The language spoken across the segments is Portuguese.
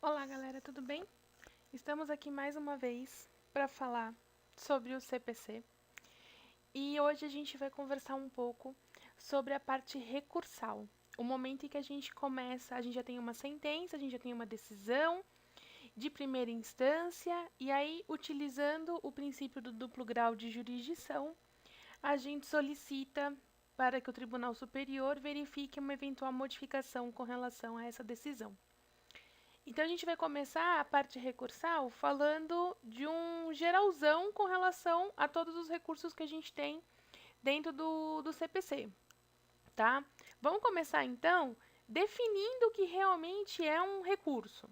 Olá, galera, tudo bem? Estamos aqui mais uma vez para falar sobre o CPC e hoje a gente vai conversar um pouco sobre a parte recursal. O momento em que a gente começa, a gente já tem uma sentença, a gente já tem uma decisão de primeira instância e aí, utilizando o princípio do duplo grau de jurisdição, a gente solicita para que o Tribunal Superior verifique uma eventual modificação com relação a essa decisão. Então, a gente vai começar a parte recursal falando de um geralzão com relação a todos os recursos que a gente tem dentro do CPC, tá? Vamos começar, então, definindo o que realmente é um recurso.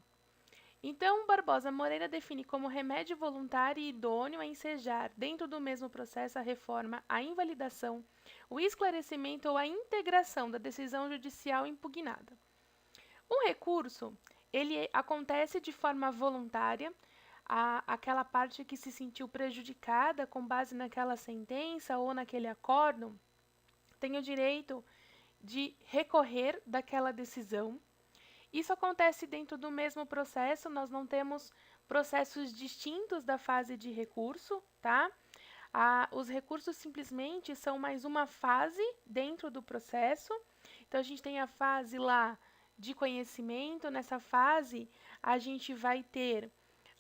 Então, Barbosa Moreira define como remédio voluntário e idôneo a ensejar, dentro do mesmo processo, a reforma, a invalidação, o esclarecimento ou a integração da decisão judicial impugnada. Um recurso, ele acontece de forma voluntária, aquela parte que se sentiu prejudicada com base naquela sentença ou naquele acórdão, tem o direito de recorrer daquela decisão. Isso acontece dentro do mesmo processo, nós não temos processos distintos da fase de recurso, tá? Os recursos simplesmente são mais uma fase dentro do processo. Então, a gente tem a fase lá de conhecimento. Nessa fase, a gente vai ter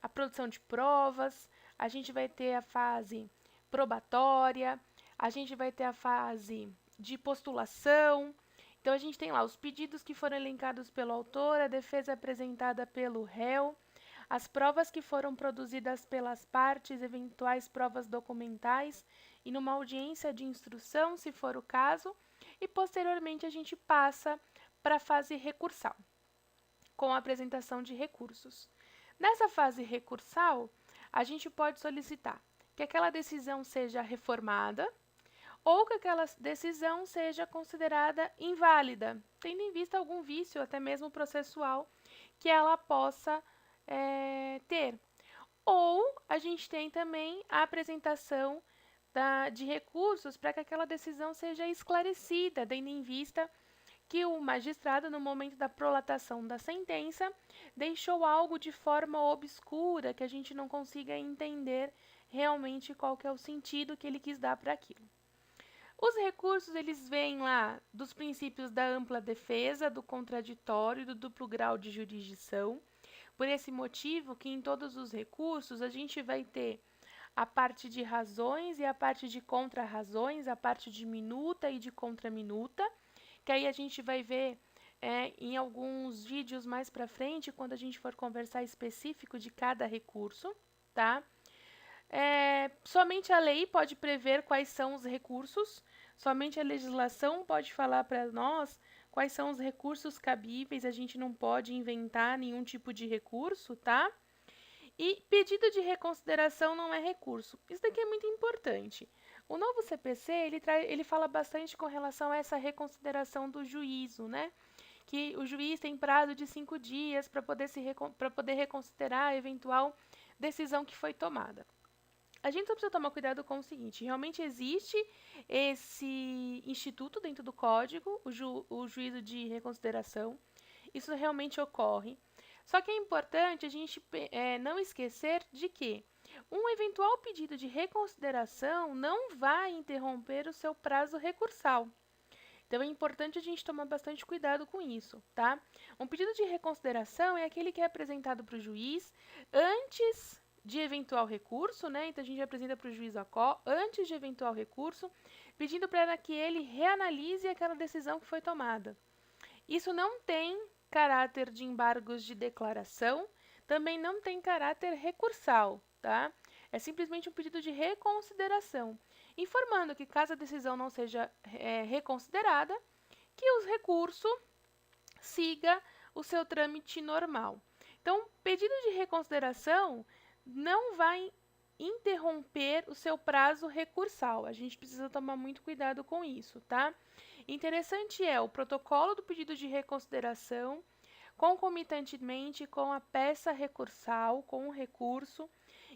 a produção de provas, a gente vai ter a fase probatória, a gente vai ter a fase de postulação. Então, a gente tem lá os pedidos que foram elencados pelo autor, a defesa apresentada pelo réu, as provas que foram produzidas pelas partes, eventuais provas documentais e numa audiência de instrução, se for o caso, e posteriormente a gente passa para a fase recursal, com a apresentação de recursos. Nessa fase recursal, a gente pode solicitar que aquela decisão seja reformada ou que aquela decisão seja considerada inválida, tendo em vista algum vício, até mesmo processual, que ela possa ter. Ou a gente tem também a apresentação de recursos para que aquela decisão seja esclarecida, tendo em vista que o magistrado, no momento da prolatação da sentença, deixou algo de forma obscura, que a gente não consiga entender realmente qual que é o sentido que ele quis dar para aquilo. Os recursos, eles vêm lá dos princípios da ampla defesa, do contraditório e do duplo grau de jurisdição. Por esse motivo que em todos os recursos a gente vai ter a parte de razões e a parte de contra-razões, a parte de minuta e de contra-minuta, que aí a gente vai ver em alguns vídeos mais para frente, quando a gente for conversar específico de cada recurso, tá? Somente a lei pode prever quais são os recursos, somente a legislação pode falar para nós quais são os recursos cabíveis, a gente não pode inventar nenhum tipo de recurso, tá? E pedido de reconsideração não é recurso. Isso daqui é muito importante. O novo CPC, ele fala bastante com relação a essa reconsideração do juízo, né? Que o juiz tem prazo de 5 dias para poder reconsiderar a eventual decisão que foi tomada. A gente só precisa tomar cuidado com o seguinte: realmente existe esse instituto dentro do código, o juízo de reconsideração. Isso realmente ocorre. Só que é importante a gente não esquecer de que um eventual pedido de reconsideração não vai interromper o seu prazo recursal. Então, é importante a gente tomar bastante cuidado com isso, tá? Um pedido de reconsideração é aquele que é apresentado para o juiz antes de eventual recurso, né? Então, a gente apresenta para o juiz antes de eventual recurso, pedindo para que ele reanalise aquela decisão que foi tomada. Isso não tem caráter de embargos de declaração, também não tem caráter recursal, tá? É simplesmente um pedido de reconsideração, informando que caso a decisão não seja reconsiderada, que o recurso siga o seu trâmite normal. Então, pedido de reconsideração não vai interromper o seu prazo recursal. A gente precisa tomar muito cuidado com isso, tá? Interessante é o protocolo do pedido de reconsideração, concomitantemente com a peça recursal, com o recurso,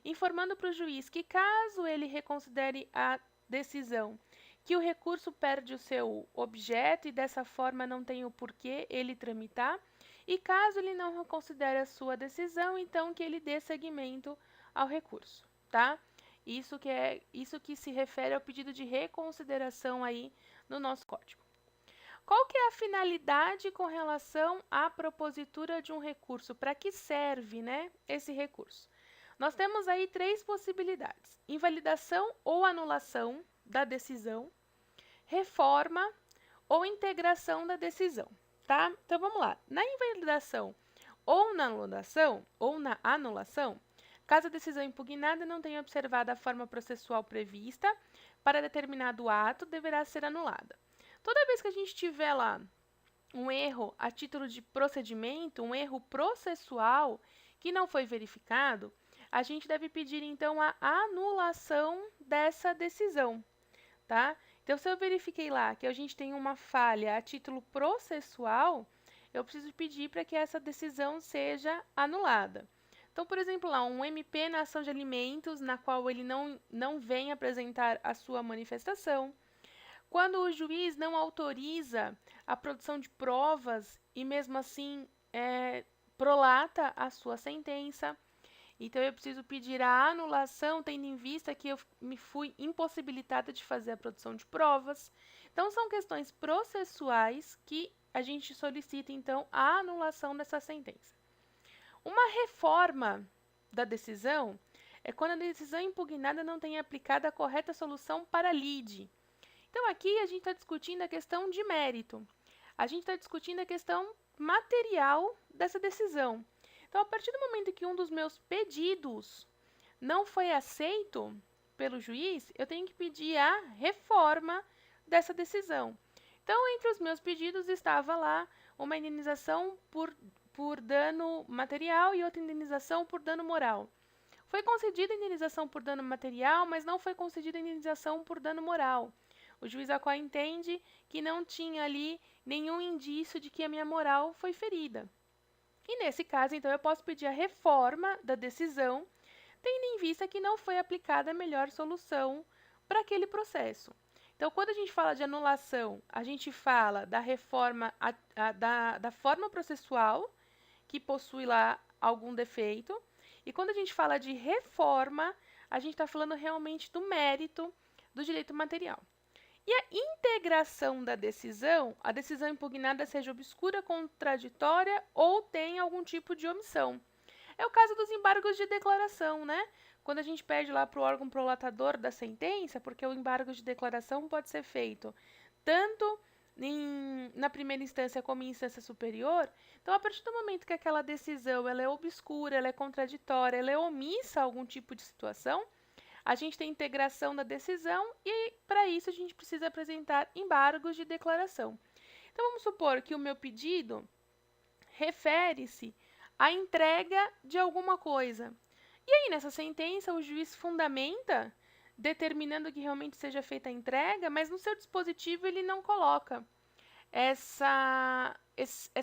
informando para o juiz que caso ele reconsidere a decisão, que o recurso perde o seu objeto e dessa forma não tem o porquê ele tramitar, e caso ele não reconsidere a sua decisão, então que ele dê seguimento ao recurso, tá? Isso que se refere ao pedido de reconsideração aí no nosso código. Qual que é a finalidade com relação à propositura de um recurso? Para que serve, né, esse recurso? Nós temos aí três possibilidades: invalidação ou anulação da decisão, reforma ou integração da decisão, tá? Então vamos lá. Na invalidação ou na anulação, caso a decisão impugnada não tenha observado a forma processual prevista para determinado ato, deverá ser anulada. Toda vez que a gente tiver lá um erro a título de procedimento, um erro processual que não foi verificado, a gente deve pedir então a anulação dessa decisão, tá? Então, se eu verifiquei lá que a gente tem uma falha a título processual, eu preciso pedir para que essa decisão seja anulada. Então, por exemplo, lá, um MP na ação de alimentos, na qual ele não vem apresentar a sua manifestação. Quando o juiz não autoriza a produção de provas e, mesmo assim, prolata a sua sentença. Então, eu preciso pedir a anulação, tendo em vista que eu me fui impossibilitada de fazer a produção de provas. Então, são questões processuais que a gente solicita, então, a anulação dessa sentença. Uma reforma da decisão é quando a decisão impugnada não tem aplicado a correta solução para lide. Então, aqui a gente está discutindo a questão de mérito. A gente está discutindo a questão material dessa decisão. Então, a partir do momento que um dos meus pedidos não foi aceito pelo juiz, eu tenho que pedir a reforma dessa decisão. Então, entre os meus pedidos estava lá uma indenização por dano material e outra indenização por dano moral. Foi concedida a indenização por dano material, mas não foi concedida a indenização por dano moral. O juiz Acó entende que não tinha ali nenhum indício de que a minha moral foi ferida. E nesse caso, então, eu posso pedir a reforma da decisão, tendo em vista que não foi aplicada a melhor solução para aquele processo. Então, quando a gente fala de anulação, a gente fala da reforma da forma processual, que possui lá algum defeito. E quando a gente fala de reforma, a gente está falando realmente do mérito do direito material. E a integração da decisão, a decisão impugnada seja obscura, contraditória ou tenha algum tipo de omissão. É o caso dos embargos de declaração, né? Quando a gente pede lá para o órgão prolatador da sentença, porque o embargo de declaração pode ser feito tanto na primeira instância como em instância superior. Então, a partir do momento que aquela decisão ela é obscura, ela é contraditória, ela é omissa a algum tipo de situação, a gente tem integração da decisão e, para isso, a gente precisa apresentar embargos de declaração. Então, vamos supor que o meu pedido refere-se à entrega de alguma coisa. E aí, nessa sentença, o juiz fundamenta, determinando que realmente seja feita a entrega, mas no seu dispositivo ele não coloca essa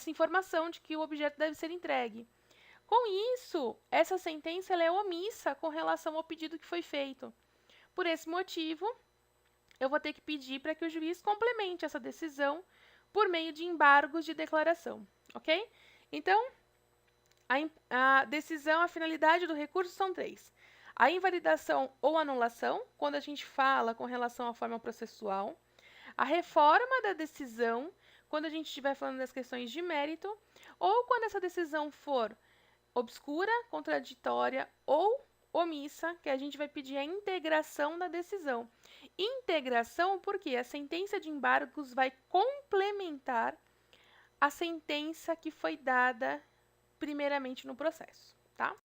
informação de que o objeto deve ser entregue. Com isso, essa sentença ela é omissa com relação ao pedido que foi feito. Por esse motivo, eu vou ter que pedir para que o juiz complemente essa decisão por meio de embargos de declaração, ok? Então, a decisão, a finalidade do recurso são três. A invalidação ou anulação, quando a gente fala com relação à forma processual. A reforma da decisão, quando a gente estiver falando das questões de mérito. Ou quando essa decisão for obscura, contraditória ou omissa, que a gente vai pedir a integração da decisão. Integração porque a sentença de embargos vai complementar a sentença que foi dada primeiramente no processo, tá?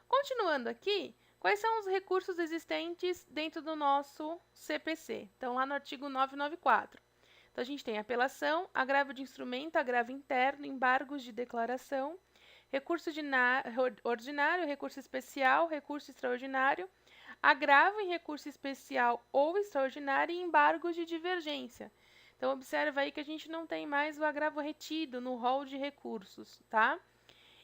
Continuando aqui, quais são os recursos existentes dentro do nosso CPC? Então, lá no artigo 994. Então, a gente tem apelação, agravo de instrumento, agravo interno, embargos de declaração, recurso ordinário, recurso especial, recurso extraordinário, agravo em recurso especial ou extraordinário e embargos de divergência. Então, observa aí que a gente não tem mais o agravo retido no rol de recursos, tá?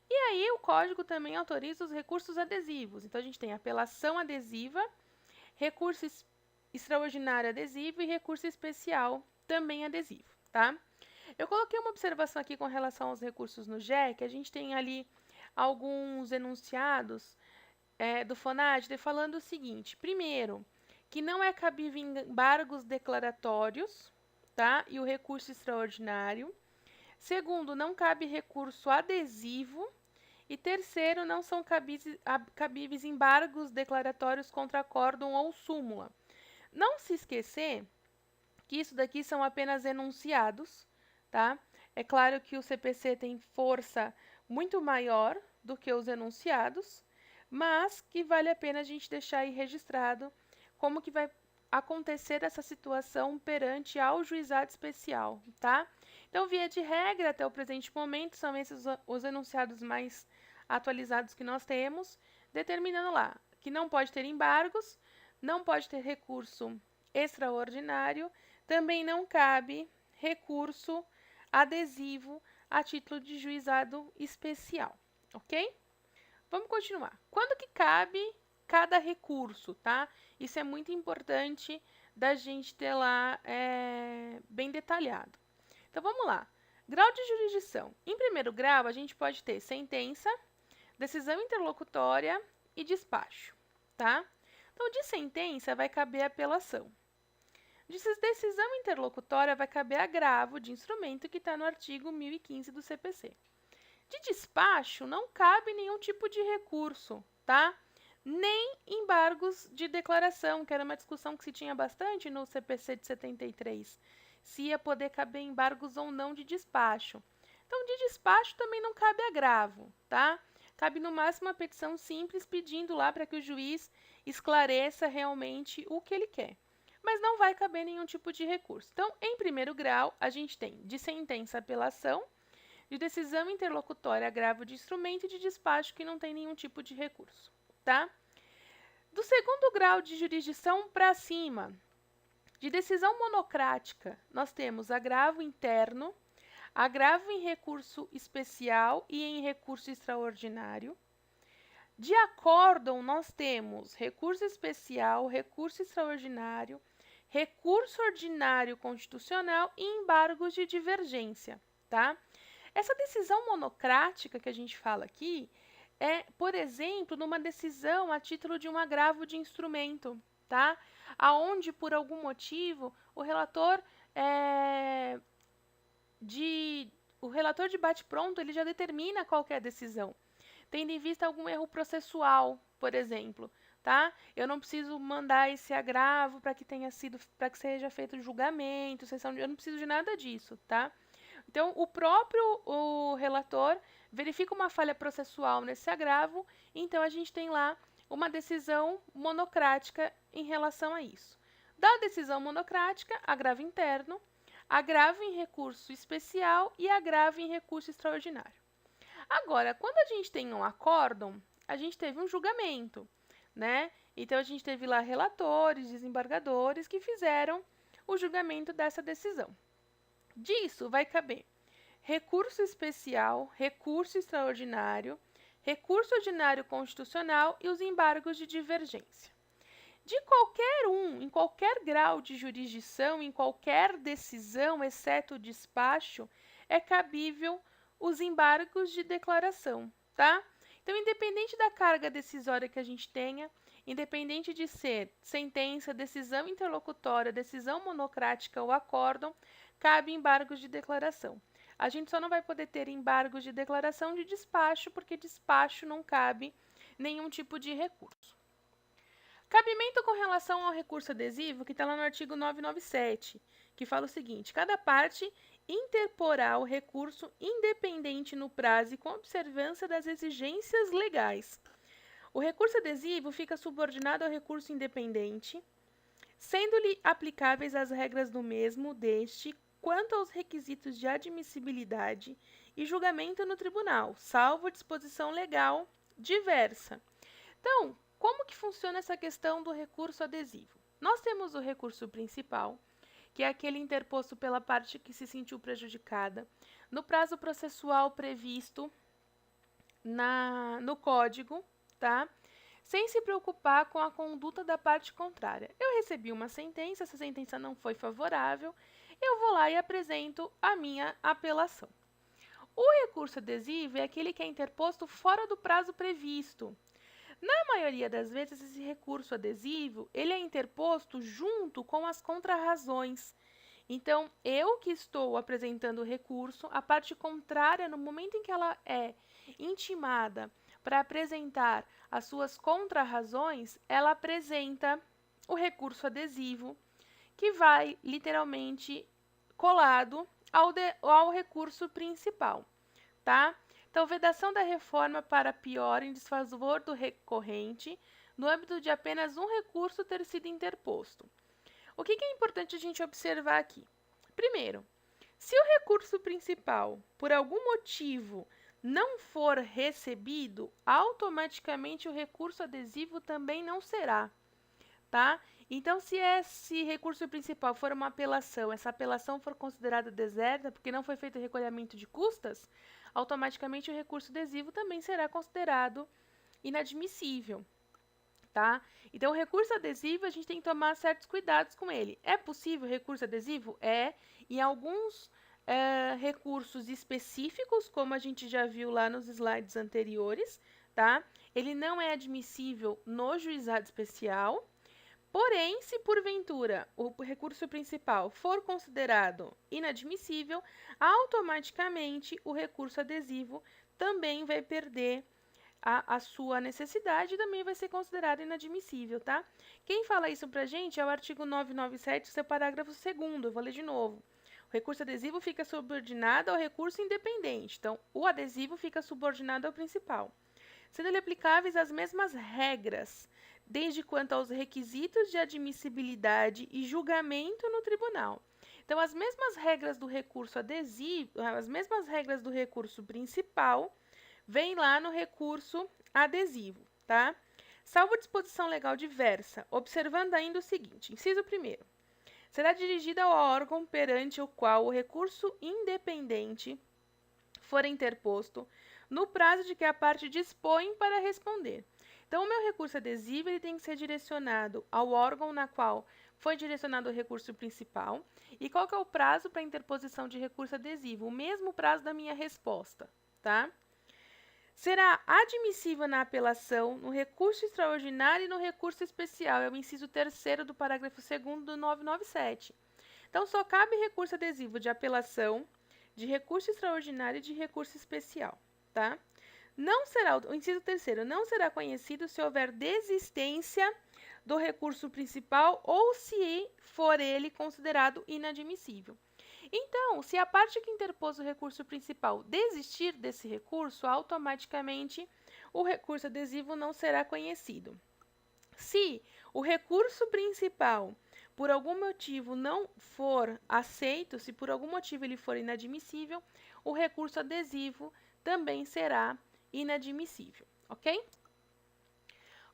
E aí, o código também autoriza os recursos adesivos. Então, a gente tem apelação adesiva, recurso extraordinário adesivo e recurso especial também adesivo, tá? Eu coloquei uma observação aqui com relação aos recursos no GEC. A gente tem ali alguns enunciados do FONAGED falando o seguinte: primeiro, que não é cabível embargos declaratórios, tá? E o recurso extraordinário. Segundo, não cabe recurso adesivo. E terceiro, não são cabíveis embargos declaratórios contra acórdão ou súmula. Não se esquecer que isso daqui são apenas enunciados, tá? É claro que o CPC tem força muito maior do que os enunciados, mas que vale a pena a gente deixar aí registrado como que vai acontecer essa situação perante ao juizado especial, tá? Então, via de regra, até o presente momento, são esses os enunciados mais atualizados que nós temos, determinando lá que não pode ter embargos, não pode ter recurso extraordinário, também não cabe recurso adesivo a título de juizado especial, ok? Vamos continuar. Quando que cabe cada recurso, tá? Isso é muito importante da gente ter lá bem detalhado. Então, vamos lá. Grau de jurisdição. Em primeiro grau, a gente pode ter sentença, decisão interlocutória e despacho, tá? Então, de sentença vai caber apelação. De decisão interlocutória vai caber agravo de instrumento que está no artigo 1015 do CPC. De despacho, não cabe nenhum tipo de recurso, tá? Nem embargos de declaração, que era uma discussão que se tinha bastante no CPC de 73, se ia poder caber embargos ou não de despacho. Então, de despacho também não cabe agravo, tá? Cabe no máximo uma petição simples pedindo lá para que o juiz esclareça realmente o que ele quer. Mas não vai caber nenhum tipo de recurso. Então, em primeiro grau, a gente tem de sentença apelação, de decisão interlocutória agravo de instrumento e de despacho que não tem nenhum tipo de recurso, tá? Do segundo grau de jurisdição para cima, de decisão monocrática, nós temos agravo interno, agravo em recurso especial e em recurso extraordinário. De acórdão, nós temos recurso especial, recurso extraordinário, recurso ordinário constitucional e embargos de divergência, tá? Essa decisão monocrática que a gente fala aqui é, por exemplo, numa decisão a título de um agravo de instrumento, tá? Aonde, por algum motivo, o relator de bate-pronto ele já determina qual que é a decisão, tendo em vista algum erro processual, por exemplo, tá? Eu não preciso mandar esse agravo para que seja feito o julgamento, eu não preciso de nada disso, tá? Então, o relator verifica uma falha processual nesse agravo, então a gente tem lá uma decisão monocrática em relação a isso. Da decisão monocrática, agravo interno, agravo em recurso especial e agravo em recurso extraordinário. Agora, quando a gente tem um acórdão, a gente teve um julgamento, né? Então, a gente teve lá relatores, desembargadores que fizeram o julgamento dessa decisão. Disso vai caber recurso especial, recurso extraordinário, recurso ordinário constitucional e os embargos de divergência. De qualquer um, em qualquer grau de jurisdição, em qualquer decisão, exceto o despacho, é cabível os embargos de declaração, tá? Então, independente da carga decisória que a gente tenha, independente de ser sentença, decisão interlocutória, decisão monocrática ou acórdão, cabe embargos de declaração. A gente só não vai poder ter embargos de declaração de despacho, porque despacho não cabe nenhum tipo de recurso. Cabimento com relação ao recurso adesivo, que está lá no artigo 997, que fala o seguinte: cada parte interporá o recurso independente no prazo e com observância das exigências legais. O recurso adesivo fica subordinado ao recurso independente, sendo-lhe aplicáveis as regras do mesmo deste quanto aos requisitos de admissibilidade e julgamento no tribunal, salvo disposição legal diversa. Então, como que funciona essa questão do recurso adesivo? Nós temos o recurso principal, que é aquele interposto pela parte que se sentiu prejudicada, no prazo processual previsto no código, tá? Sem se preocupar com a conduta da parte contrária. Eu recebi uma sentença, essa sentença não foi favorável, eu vou lá e apresento a minha apelação. O recurso adesivo é aquele que é interposto fora do prazo previsto. Na maioria das vezes, esse recurso adesivo, ele é interposto junto com as contrarrazões. Então, eu que estou apresentando o recurso, a parte contrária, no momento em que ela é intimada para apresentar as suas contrarrazões, ela apresenta o recurso adesivo, que vai literalmente colado ao recurso principal, tá? Então, vedação da reforma para pior em desfavor do recorrente, no âmbito de apenas um recurso ter sido interposto. O que é importante a gente observar aqui? Primeiro, se o recurso principal, por algum motivo, não for recebido, automaticamente o recurso adesivo também não será, tá? Então, se esse recurso principal for uma apelação, essa apelação for considerada deserta, porque não foi feito o recolhimento de custas, automaticamente o recurso adesivo também será considerado inadmissível, tá? Então, o recurso adesivo, a gente tem que tomar certos cuidados com ele. É possível recurso adesivo? É. Em alguns recursos específicos, como a gente já viu lá nos slides anteriores, tá? Ele não é admissível no juizado especial. Porém, se porventura o recurso principal for considerado inadmissível, automaticamente o recurso adesivo também vai perder a sua necessidade e também vai ser considerado inadmissível, tá? Quem fala isso pra gente é o artigo 997, seu parágrafo 2º, eu vou ler de novo. O recurso adesivo fica subordinado ao recurso independente, então o adesivo fica subordinado ao principal, sendo-lhe aplicáveis as mesmas regras, desde quanto aos requisitos de admissibilidade e julgamento no tribunal. Então, as mesmas regras do recurso adesivo, as mesmas regras do recurso principal, vem lá no recurso adesivo, tá? Salvo disposição legal diversa, observando ainda o seguinte, inciso 1º, será dirigida ao órgão perante o qual o recurso independente for interposto no prazo de que a parte dispõe para responder. Então, o meu recurso adesivo ele tem que ser direcionado ao órgão na qual foi direcionado o recurso principal. E qual que é o prazo para interposição de recurso adesivo? O mesmo prazo da minha resposta, tá? Será admissível na apelação, no recurso extraordinário e no recurso especial. É o inciso 3º do parágrafo 2º do 997. Então, só cabe recurso adesivo de apelação, de recurso extraordinário e de recurso especial, tá? Não será, o inciso 3º, não será conhecido se houver desistência do recurso principal ou se for ele considerado inadmissível. Então, se a parte que interpôs o recurso principal desistir desse recurso, automaticamente o recurso adesivo não será conhecido. Se o recurso principal, por algum motivo, não for aceito, se por algum motivo ele for inadmissível, o recurso adesivo também será inadmissível, ok?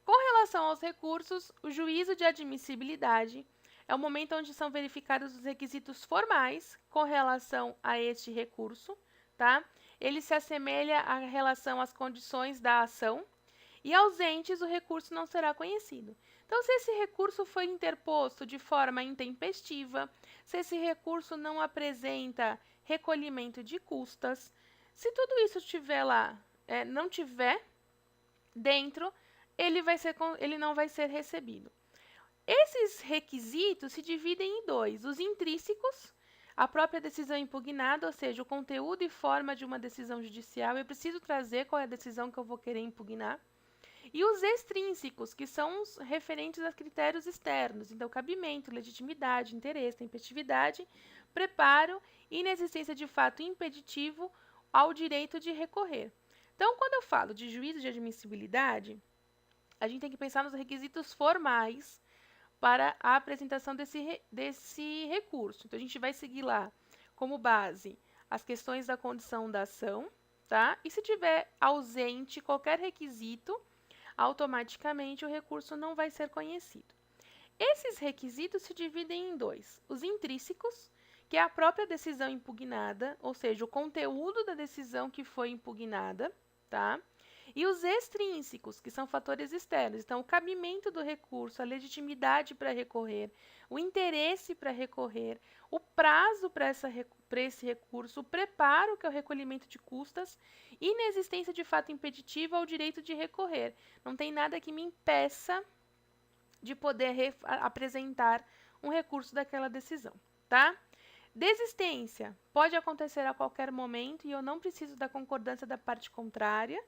Com relação aos recursos, o juízo de admissibilidade é o momento onde são verificados os requisitos formais com relação a este recurso, tá? Ele se assemelha à relação às condições da ação e ausentes o recurso não será conhecido. Então, se esse recurso foi interposto de forma intempestiva, se esse recurso não apresenta recolhimento de custas, se tudo isso estiver lá, não tiver dentro, ele não vai ser recebido. Esses requisitos se dividem em dois: os intrínsecos, a própria decisão impugnada, ou seja, o conteúdo e forma de uma decisão judicial, eu preciso trazer qual é a decisão que eu vou querer impugnar, e os extrínsecos, que são os referentes a critérios externos, então cabimento, legitimidade, interesse, tempestividade, preparo e inexistência de fato impeditivo ao direito de recorrer. Então, quando eu falo de juízo de admissibilidade, a gente tem que pensar nos requisitos formais para a apresentação desse recurso. Então, a gente vai seguir lá como base as questões da condição da ação, tá? E se tiver ausente qualquer requisito, automaticamente o recurso não vai ser conhecido. Esses requisitos se dividem em dois: os intrínsecos, que é a própria decisão impugnada, ou seja, o conteúdo da decisão que foi impugnada, tá? E os extrínsecos, que são fatores externos. Então, o cabimento do recurso, a legitimidade para recorrer, o interesse para recorrer, o prazo para esse recurso, o preparo, que é o recolhimento de custas, inexistência de fato impeditivo ao direito de recorrer. Não tem nada que me impeça de poder apresentar um recurso daquela decisão, tá? Desistência pode acontecer a qualquer momento e eu não preciso da concordância da parte contrária,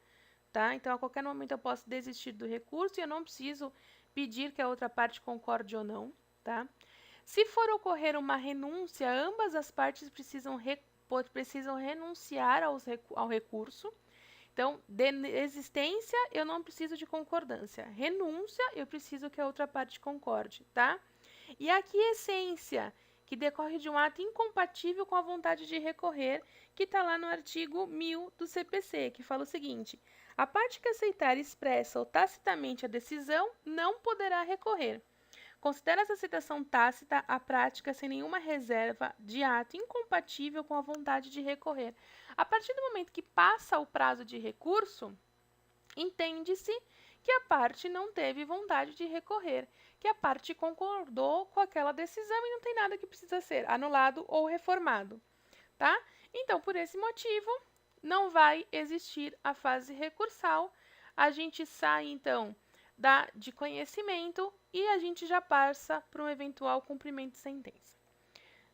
tá? Então, a qualquer momento eu posso desistir do recurso e eu não preciso pedir que a outra parte concorde ou não, tá? Se for ocorrer uma renúncia, ambas as partes precisam renunciar ao recurso. Então, desistência, eu não preciso de concordância. Renúncia, eu preciso que a outra parte concorde, tá? E a aquiescência, que decorre de um ato incompatível com a vontade de recorrer, que está lá no artigo 1000 do CPC, que fala o seguinte: a parte que aceitar expressa ou tacitamente a decisão não poderá recorrer. Considera essa aceitação tácita a prática sem nenhuma reserva de ato incompatível com a vontade de recorrer. A partir do momento que passa o prazo de recurso, entende-se que a parte não teve vontade de recorrer, que a parte concordou com aquela decisão e não tem nada que precisa ser anulado ou reformado, tá? Então, por esse motivo, não vai existir a fase recursal. A gente sai, então, de conhecimento e a gente já passa para um eventual cumprimento de sentença.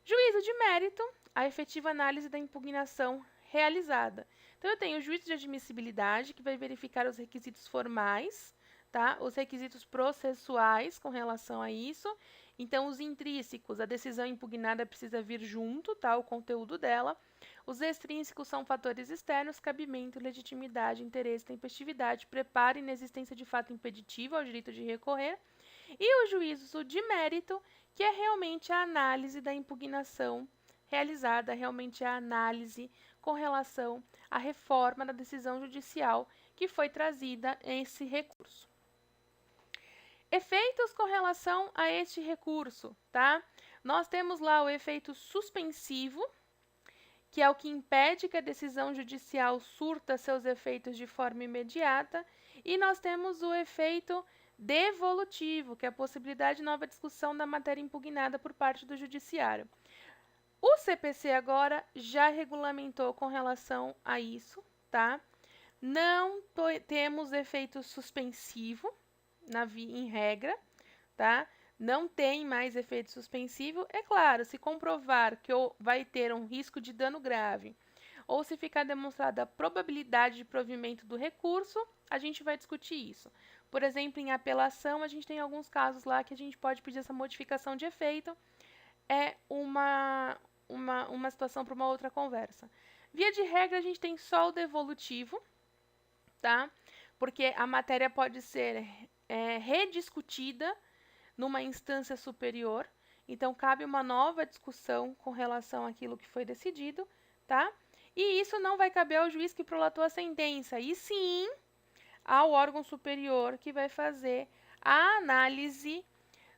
Juízo de mérito, a efetiva análise da impugnação realizada. Então, eu tenho o juízo de admissibilidade, que vai verificar os requisitos formais, tá? Os requisitos processuais com relação a isso. Então, os intrínsecos, a decisão impugnada precisa vir junto, tá? O conteúdo dela. Os extrínsecos são fatores externos, cabimento, legitimidade, interesse, tempestividade, preparo e inexistência de fato impeditivo ao direito de recorrer. E o juízo de mérito, que é realmente a análise da impugnação realizada, realmente a análise com relação à reforma da decisão judicial que foi trazida em esse recurso. Efeitos com relação a este recurso, tá? Nós temos lá o efeito suspensivo, que é o que impede que a decisão judicial surta seus efeitos de forma imediata, e nós temos o efeito devolutivo, que é a possibilidade de nova discussão da matéria impugnada por parte do judiciário. O CPC agora já regulamentou com relação a isso, tá? Não temos efeito suspensivo em regra, tá? Não tem mais efeito suspensivo. É claro, se comprovar que vai ter um risco de dano grave ou se ficar demonstrada a probabilidade de provimento do recurso, a gente vai discutir isso. Por exemplo, em apelação, a gente tem alguns casos lá que a gente pode pedir essa modificação de efeito. É uma situação para uma outra conversa. Via de regra, a gente tem só o devolutivo, tá? Porque a matéria pode ser rediscutida numa instância superior, então cabe uma nova discussão com relação àquilo que foi decidido, tá? E isso não vai caber ao juiz que prolatou a sentença, e sim ao órgão superior que vai fazer a análise,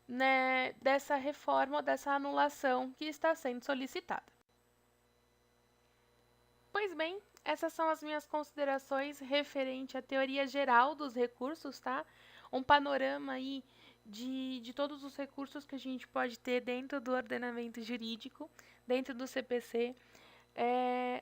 né, dessa reforma ou dessa anulação que está sendo solicitada. Pois bem, essas são as minhas considerações referente à teoria geral dos recursos, tá? Um panorama aí de todos os recursos que a gente pode ter dentro do ordenamento jurídico, dentro do CPC.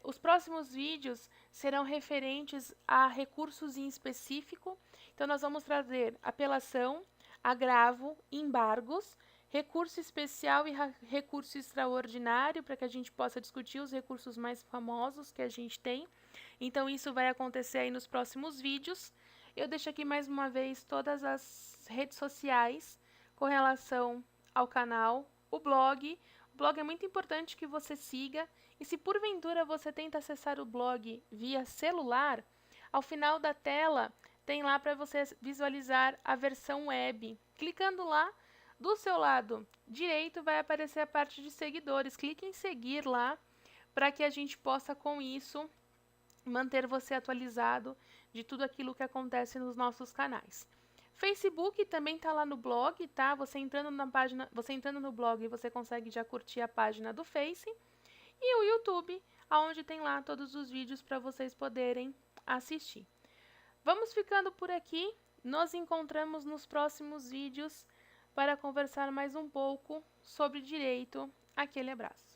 Os próximos vídeos serão referentes a recursos em específico. Então, nós vamos trazer apelação, agravo, embargos, recurso especial e recurso extraordinário, para que a gente possa discutir os recursos mais famosos que a gente tem. Então, isso vai acontecer aí nos próximos vídeos. Eu deixo aqui mais uma vez todas as redes sociais com relação ao canal, o blog. O blog é muito importante que você siga. E se porventura você tenta acessar o blog via celular, ao final da tela tem lá para você visualizar a versão web. Clicando lá, do seu lado direito vai aparecer a parte de seguidores. Clique em seguir lá para que a gente possa, com isso, manter você atualizado de tudo aquilo que acontece nos nossos canais. Facebook também está lá no blog, tá? Você entrando no blog, você consegue já curtir a página do Face. E o YouTube, onde tem lá todos os vídeos para vocês poderem assistir. Vamos ficando por aqui. Nos encontramos nos próximos vídeos para conversar mais um pouco sobre direito. Aquele abraço.